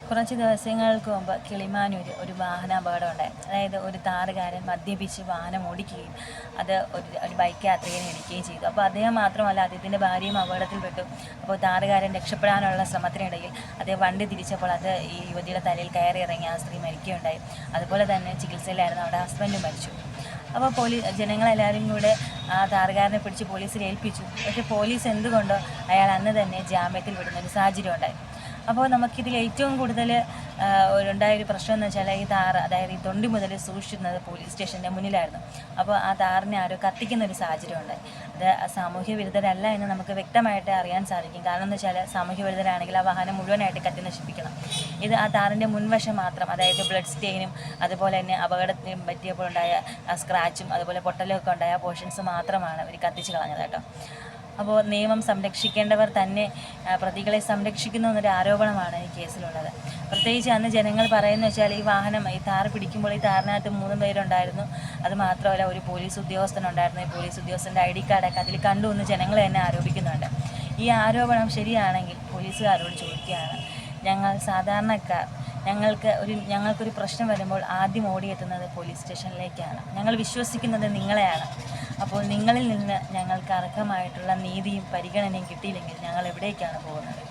കുറച്ച് ദിവസങ്ങൾക്ക് മുമ്പ് കിളിമാനൂർ ഒരു വാഹനാപകടം ഉണ്ടായി. അതായത് ഒരു താറുകാരൻ മദ്യപിച്ച് വാഹനം ഓടിക്കുകയും അത് ഒരു ബൈക്ക് യാത്രികനെ ഇടിക്കുകയും ചെയ്തു. അപ്പോൾ അദ്ദേഹം മാത്രമല്ല, അദ്ദേഹത്തിൻ്റെ ഭാര്യയും അപകടത്തിൽപ്പെട്ടു. അപ്പോൾ താറുകാരൻ രക്ഷപ്പെടാനുള്ള ശ്രമത്തിനിടയിൽ അദ്ദേഹം വണ്ടി തിരിച്ചപ്പോൾ അത് ഈ യുവതിയുടെ തലയിൽ കയറി ഇറങ്ങി ആ സ്ത്രീ മരിക്കുകയുണ്ടായി. അതുപോലെ തന്നെ ചികിത്സയിലായിരുന്നു അവിടെ ഹസ്ബൻഡും മരിച്ചു. അപ്പോൾ ജനങ്ങളെല്ലാവരും കൂടെ ആ താറുകാരനെ പിടിച്ച് പോലീസിൽ ഏൽപ്പിച്ചു. പക്ഷേ പോലീസ് എന്തുകൊണ്ടോ അയാൾ അന്ന് തന്നെ ജാമ്യത്തിൽ വിടുന്നൊരു സാഹചര്യം ഉണ്ടായി. അപ്പോൾ നമുക്കിതിൽ ഏറ്റവും കൂടുതൽ ഉണ്ടായൊരു പ്രശ്നം എന്ന് വെച്ചാൽ ഈ താറ്, അതായത് ഈ തൊണ്ടി മുതൽ സൂക്ഷിക്കുന്നത് പോലീസ് സ്റ്റേഷൻ്റെ മുന്നിലായിരുന്നു. അപ്പോൾ ആ താറിനെ ആരോ കത്തിക്കുന്ന ഒരു സാഹചര്യം ഉണ്ടായി. അത് സാമൂഹ്യ വിരുദ്ധരല്ല എന്ന് നമുക്ക് വ്യക്തമായിട്ട് അറിയാൻ സാധിക്കും. കാരണം എന്ന് വെച്ചാൽ സാമൂഹ്യ വിരുദ്ധരാണെങ്കിൽ ആ വാഹനം മുഴുവനായിട്ട് കത്തി നശിപ്പിക്കണം. ഇത് ആ താറിൻ്റെ മുൻവശം മാത്രം, അതായത് ബ്ലഡ് സ്റ്റെയിനും അതുപോലെ തന്നെ അപകടത്തിന് പറ്റിയപ്പോൾ ഉണ്ടായ സ്ക്രാച്ചും അതുപോലെ പൊട്ടലൊക്കെ ഉണ്ടായ പോർഷൻസ് മാത്രമാണ് അവർ കത്തിച്ച് കളഞ്ഞത് കേട്ടോ. അപ്പോൾ നിയമം സംരക്ഷിക്കേണ്ടവർ തന്നെ പ്രതികളെ സംരക്ഷിക്കുന്നു എന്നൊരു ആരോപണമാണ് ഈ കേസിലുള്ളത്. പ്രത്യേകിച്ച് അന്ന് ജനങ്ങൾ പറയുന്നത് വെച്ചാൽ ഈ താറ് പിടിക്കുമ്പോൾ ഈ താറിനകത്ത് 3 പേരുണ്ടായിരുന്നു. അത് മാത്രമല്ല, ഒരു പോലീസ് ഉദ്യോഗസ്ഥനുണ്ടായിരുന്നു. ഈ പോലീസ് ഉദ്യോഗസ്ഥൻ്റെ ID കാർഡൊക്കെ അതിൽ കണ്ടു എന്ന് ജനങ്ങൾ തന്നെ ആരോപിക്കുന്നുണ്ട്. ഈ ആരോപണം ശരിയാണെങ്കിൽ പോലീസുകാരോട് ചോദിക്കുകയാണ്, ഞങ്ങൾ സാധാരണക്കാർ ഞങ്ങൾക്കൊരു പ്രശ്നം വരുമ്പോൾ ആദ്യം ഓടിയെത്തുന്നത് പോലീസ് സ്റ്റേഷനിലേക്കാണ്. ഞങ്ങൾ വിശ്വസിക്കുന്നത് നിങ്ങളെയാണ്. അപ്പോൾ നിങ്ങളിൽ നിന്ന് ഞങ്ങൾക്ക് അർഹമായിട്ടുള്ള നീതിയും പരിഗണനയും കിട്ടിയില്ലെങ്കിൽ ഞങ്ങൾ എവിടേക്കാണ് പോകുന്നത്?